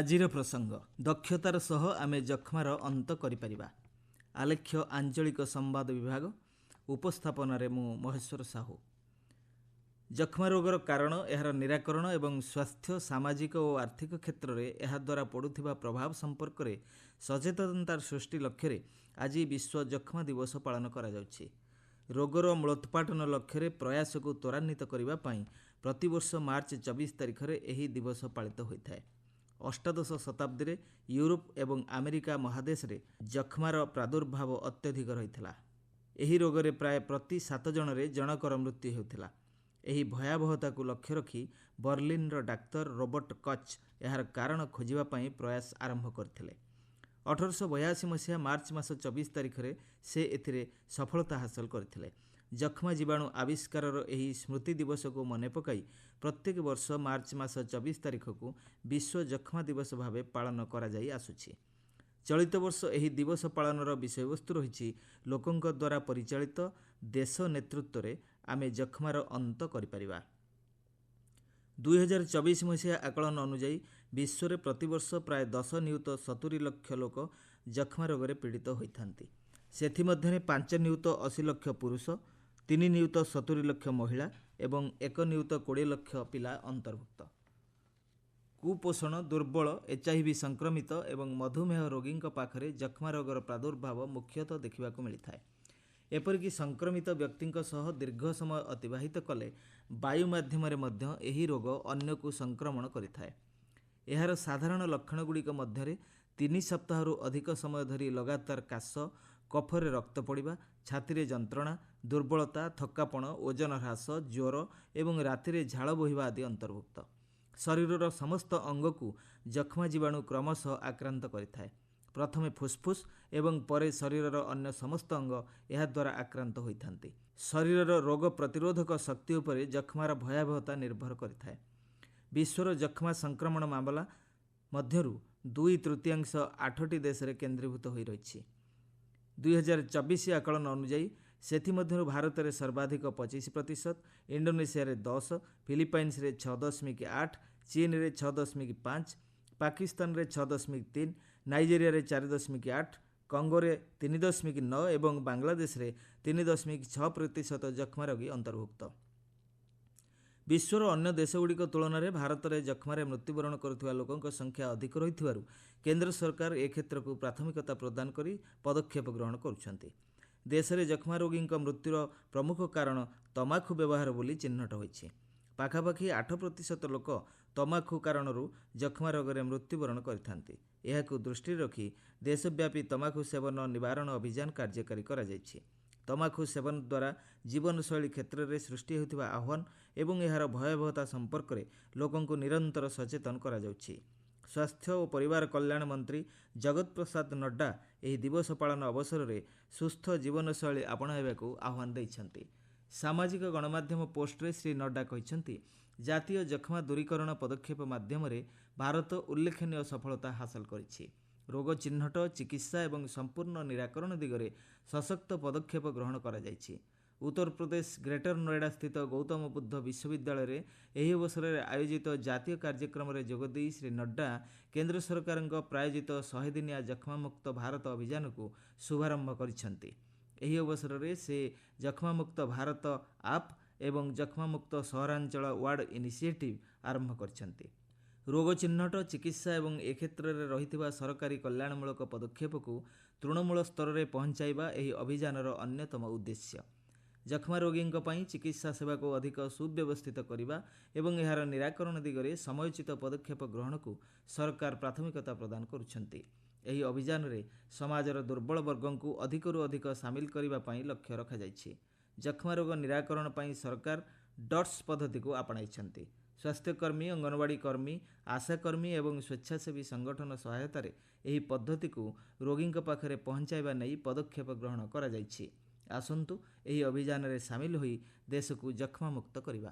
ଆଜିର ପ୍ରସଙ୍ଗ ଦକ୍ଷତାର ସହ ଆମେ ଯକ୍ଷ୍ମାର ଅନ୍ତ କରିପାରିବା। ଆଲେଖ୍ୟ ଆଞ୍ଚଳିକ ସମ୍ବାଦ ବିଭାଗ ଉପସ୍ଥାପନାରେ ମୁଁ ମହେଶ୍ୱର ସାହୁ। ଯକ୍ଷ୍ମା ରୋଗର କାରଣ, ଏହାର ନିରାକରଣ ଏବଂ ସ୍ୱାସ୍ଥ୍ୟ, ସାମାଜିକ ଓ ଆର୍ଥିକ କ୍ଷେତ୍ରରେ ଏହାଦ୍ୱାରା ପଡ଼ୁଥିବା ପ୍ରଭାବ ସମ୍ପର୍କରେ ସଚେତନତା ସୃଷ୍ଟି ଲକ୍ଷ୍ୟରେ ଆଜି ବିଶ୍ୱ ଯକ୍ଷ୍ମା ଦିବସ ପାଳନ କରାଯାଉଛି। ରୋଗର ମୂଳୋତ୍ପାଟନ ଲକ୍ଷ୍ୟରେ ପ୍ରୟାସକୁ ତ୍ୱରାନ୍ୱିତ କରିବା ପାଇଁ ପ୍ରତିବର୍ଷ ମାର୍ଚ୍ଚ 24 ତାରିଖରେ ଏହି ଦିବସ ପାଳିତ ହୋଇଥାଏ। ଅଷ୍ଟାଦଶ ଶତାବ୍ଦୀରେ ୟୁରୋପ ଏବଂ ଆମେରିକା ମହାଦେଶରେ ଯକ୍ଷ୍ମାର ପ୍ରାଦୁର୍ଭାବ ଅତ୍ୟଧିକ ରହିଥିଲା। ଏହି ରୋଗରେ ପ୍ରାୟ ପ୍ରତି 7 ଜଣରେ ଜଣକର ମୃତ୍ୟୁ ହେଉଥିଲା। ଏହି ଭୟାବହତାକୁ ଲକ୍ଷ୍ୟ ରଖି ବର୍ଲିନର ଡାକ୍ତର ରୋବର୍ଟ କଚ୍ ଏହାର କାରଣ ଖୋଜିବା ପାଇଁ ପ୍ରୟାସ ଆରମ୍ଭ କରିଥିଲେ। 1882 ମସିହା ମାର୍ଚ୍ଚ ମାସ 24 ତାରିଖରେ ସେ ଏଥିରେ ସଫଳତା ହାସଲ କରିଥିଲେ। ଯକ୍ଷ୍ମା ଜୀବାଣୁ ଆବିଷ୍କାରର ଏହି ସ୍ମୃତି ଦିବସକୁ ମନେ ପକାଇ ପ୍ରତ୍ୟେକ ବର୍ଷ ମାର୍ଚ୍ଚ ମାସ 24 ତାରିଖକୁ ବିଶ୍ୱ ଯକ୍ଷ୍ମା ଦିବସ ଭାବେ ପାଳନ କରାଯାଇ ଆସୁଛି। ଚଳିତ ବର୍ଷ ଏହି ଦିବସ ପାଳନର ବିଷୟବସ୍ତୁ ରହିଛି ଲୋକଙ୍କ ଦ୍ୱାରା ପରିଚାଳିତ ଦେଶ ନେତୃତ୍ୱରେ ଆମେ ଯକ୍ଷ୍ମାର ଅନ୍ତ କରିପାରିବା। 2024 ମସିହା ଆକଳନ ଅନୁଯାୟୀ ବିଶ୍ୱରେ ପ୍ରତିବର୍ଷ ପ୍ରାୟ 10 ନିୟୁତ 70 ଲକ୍ଷ ଲୋକ ଯକ୍ଷ୍ମା ରୋଗରେ ପୀଡ଼ିତ ହୋଇଥାନ୍ତି। ସେଥିମଧ୍ୟରେ 5 ନିୟୁତ 80 ଲକ୍ଷ ପୁରୁଷ, 3 ନିୟୁତ 70 ଲକ୍ଷ ମହିଳା ଏବଂ 1 ନିୟୁତ 20 ଲକ୍ଷ ପିଲା ଅନ୍ତର୍ଭୁକ୍ତ। କୁପୋଷଣ, ଦୁର୍ବଳ, HIV ସଂକ୍ରମିତ ଏବଂ ମଧୁମେହ ରୋଗୀଙ୍କ ପାଖରେ ଯକ୍ଷ୍ମା ରୋଗର ପ୍ରାଦୁର୍ଭାବ ମୁଖ୍ୟତଃ ଦେଖିବାକୁ ମିଳିଥାଏ। ଏପରିକି ସଂକ୍ରମିତ ବ୍ୟକ୍ତିଙ୍କ ସହ ଦୀର୍ଘ ସମୟ ଅତିବାହିତ କଲେ ବାୟୁ ମାଧ୍ୟମରେ ମଧ୍ୟ ଏହି ରୋଗ ଅନ୍ୟକୁ ସଂକ୍ରମଣ କରିଥାଏ। ଏହାର ସାଧାରଣ ଲକ୍ଷଣଗୁଡ଼ିକ ମଧ୍ୟରେ 3 ସପ୍ତାହରୁ ଅଧିକ ସମୟ ଧରି ଲଗାତାର କାଶ, କଫରେ ରକ୍ତ ପଡ଼ିବା, ଛାତିରେ ଯନ୍ତ୍ରଣା, ଦୁର୍ବଳତା, ଥକ୍କାପଣ, ଓଜନ ହ୍ରାସ, ଜ୍ୱର ଏବଂ ରାତିରେ ଝାଳ ବୋହିବା ଆଦି ଅନ୍ତର୍ଭୁକ୍ତ। ଶରୀରର ସମସ୍ତ ଅଙ୍ଗକୁ ଯକ୍ଷ୍ମା ଜୀବାଣୁ କ୍ରମଶଃ ଆକ୍ରାନ୍ତ କରିଥାଏ। ପ୍ରଥମେ ଫୁସ୍ଫୁସ୍ ଏବଂ ପରେ ଶରୀରର ଅନ୍ୟ ସମସ୍ତ ଅଙ୍ଗ ଏହାଦ୍ୱାରା ଆକ୍ରାନ୍ତ ହୋଇଥାନ୍ତି। ଶରୀରର ରୋଗ ପ୍ରତିରୋଧକ ଶକ୍ତି ଉପରେ ଯକ୍ଷ୍ମାର ଭୟାବହତା ନିର୍ଭର କରିଥାଏ। ବିଶ୍ୱର ଯକ୍ଷ୍ମା ସଂକ୍ରମଣ ମାମଲା ମଧ୍ୟରୁ 2/3 8ଟି ଦେଶରେ କେନ୍ଦ୍ରୀଭୂତ ହୋଇ ରହିଛି। 2024 ଆକଳନ ଅନୁଯାୟୀ ସେଥିମଧ୍ୟରୁ ଭାରତରେ ସର୍ବାଧିକ 25%, ଇଣ୍ଡୋନେସିଆରେ 10%, ଫିଲିପାଇନ୍ସରେ 6.8%, ଚୀନରେ 6.5%, ପାକିସ୍ତାନରେ 6.3%, ନାଇଜେରିଆରେ 4.8%, କଙ୍ଗୋରେ 3.9% ଏବଂ ବାଂଲାଦେଶରେ 3.6% ଯକ୍ଷ୍ମା ରୋଗୀ ଅନ୍ତର୍ଭୁକ୍ତ। ବିଶ୍ୱର ଅନ୍ୟ ଦେଶଗୁଡ଼ିକ ତୁଳନାରେ ଭାରତରେ ଯକ୍ଷ୍ମାରେ ମୃତ୍ୟୁବରଣ କରୁଥିବା ଲୋକଙ୍କ ସଂଖ୍ୟା ଅଧିକ ରହିଥିବାରୁ କେନ୍ଦ୍ର ସରକାର ଏ କ୍ଷେତ୍ରକୁ ପ୍ରାଥମିକତା ପ୍ରଦାନ କରି ପଦକ୍ଷେପ ଗ୍ରହଣ କରୁଛନ୍ତି। ଦେଶରେ ଯକ୍ଷ୍ମା ରୋଗୀଙ୍କ ମୃତ୍ୟୁର ପ୍ରମୁଖ କାରଣ ତମାଖୁ ବ୍ୟବହାର ବୋଲି ଚିହ୍ନଟ ହୋଇଛି। ପାଖାପାଖି 8% ଲୋକ ତମାଖୁ କାରଣରୁ ଯକ୍ଷ୍ମା ରୋଗରେ ମୃତ୍ୟୁବରଣ କରିଥାନ୍ତି। ଏହାକୁ ଦୃଷ୍ଟିରେ ରଖି ଦେଶବ୍ୟାପୀ ତମାଖୁ ସେବନ ନିବାରଣ ଅଭିଯାନ କାର୍ଯ୍ୟକାରୀ କରାଯାଇଛି। ତମାଖୁ ସେବନ ଦ୍ୱାରା ଜୀବନଶୈଳୀ କ୍ଷେତ୍ରରେ ସୃଷ୍ଟି ହେଉଥିବା ଆହ୍ୱାନ ଏବଂ ଏହାର ଭୟାବହତା ସମ୍ପର୍କରେ ଲୋକଙ୍କୁ ନିରନ୍ତର ସଚେତନ କରାଯାଉଛି। ସ୍ୱାସ୍ଥ୍ୟ ଓ ପରିବାର କଲ୍ୟାଣ ମନ୍ତ୍ରୀ ଜଗତ ପ୍ରସାଦ ନଡ୍ଡା ଏହି ଦିବସ ପାଳନ ଅବସରରେ ସୁସ୍ଥ ଜୀବନଶୈଳୀ ଆପଣାଇବାକୁ ଆହ୍ୱାନ ଦେଇଛନ୍ତି। ସାମାଜିକ ଗଣମାଧ୍ୟମ ପୋଷ୍ଟରେ ଶ୍ରୀ ନଡ୍ଡା କହିଛନ୍ତି, ଜାତୀୟ ଯକ୍ଷ୍ମା ଦୂରୀକରଣ ପଦକ୍ଷେପ ମାଧ୍ୟମରେ ଭାରତ ଉଲ୍ଲେଖନୀୟ ସଫଳତା ହାସଲ କରିଛି। ରୋଗ ଚିହ୍ନଟ, ଚିକିତ୍ସା ଏବଂ ସମ୍ପୂର୍ଣ୍ଣ ନିରାକରଣ ଦିଗରେ ସଶକ୍ତ ପଦକ୍ଷେପ ଗ୍ରହଣ କରାଯାଇଛି। ଉତ୍ତରପ୍ରଦେଶ ଗ୍ରେଟର ନୋଏଡା ସ୍ଥିତ ଗୌତମ ବୁଦ୍ଧ ବିଶ୍ୱବିଦ୍ୟାଳୟରେ ଏହି ଅବସରରେ ଆୟୋଜିତ ଜାତୀୟ କାର୍ଯ୍ୟକ୍ରମରେ ଯୋଗଦେଇ ଶ୍ରୀ ନଡ୍ଡା କେନ୍ଦ୍ର ସରକାରଙ୍କ ପ୍ରାୟୋଜିତ 100 ଦିନିଆ ଯକ୍ଷ୍ମାମୁକ୍ତ ଭାରତ ଅଭିଯାନକୁ ଶୁଭାରମ୍ଭ କରିଛନ୍ତି। ଏହି ଅବସରରେ ସେ ଯକ୍ଷ୍ମାମୁକ୍ତ ଭାରତ ଆପ୍ ଏବଂ ଯକ୍ଷ୍ମାମୁକ୍ତ ସହରାଞ୍ଚଳ ୱାର୍ଡ ଇନିସିଏଟିଭ୍ ଆରମ୍ଭ କରିଛନ୍ତି। ରୋଗ ଚିହ୍ନଟ, ଚିକିତ୍ସା ଏବଂ ଏ କ୍ଷେତ୍ରରେ ରହିଥିବା ସରକାରୀ କଲ୍ୟାଣମୂଳକ ପଦକ୍ଷେପକୁ ତୃଣମୂଳ ସ୍ତରରେ ପହଞ୍ଚାଇବା ଏହି ଅଭିଯାନର ଅନ୍ୟତମ ଉଦ୍ଦେଶ୍ୟ। ଯକ୍ଷ୍ମା ରୋଗୀଙ୍କ ପାଇଁ ଚିକିତ୍ସା ସେବାକୁ ଅଧିକ ସୁବ୍ୟବସ୍ଥିତ କରିବା ଏବଂ ଏହାର ନିରାକରଣ ଦିଗରେ ସମୟୋଚିତ ପଦକ୍ଷେପ ଗ୍ରହଣକୁ ସରକାର ପ୍ରାଥମିକତା ପ୍ରଦାନ କରୁଛନ୍ତି। ଏହି ଅଭିଯାନରେ ସମାଜର ଦୁର୍ବଳ ବର୍ଗଙ୍କୁ ଅଧିକରୁ ଅଧିକ ସାମିଲ କରିବା ପାଇଁ ଲକ୍ଷ୍ୟ ରଖାଯାଇଛି। ଯକ୍ଷ୍ମା ରୋଗ ନିରାକରଣ ପାଇଁ ସରକାର ଡଟ୍ସ ପଦ୍ଧତିକୁ ଆପଣାଇଛନ୍ତି। ସ୍ୱାସ୍ଥ୍ୟକର୍ମୀ, ଅଙ୍ଗନବାଡ଼ି କର୍ମୀ, ଆଶାକର୍ମୀ ଏବଂ ସ୍ୱେଚ୍ଛାସେବୀ ସଂଗଠନ ସହାୟତାରେ ଏହି ପଦ୍ଧତିକୁ ରୋଗୀଙ୍କ ପାଖରେ ପହଞ୍ଚାଇବା ନେଇ ପଦକ୍ଷେପ ଗ୍ରହଣ କରାଯାଇଛି। ଆସନ୍ତୁ ଏହି ଅଭିଯାନରେ ସାମିଲ ହୋଇ ଦେଶକୁ ଯକ୍ଷ୍ମାମୁକ୍ତ କରିବା।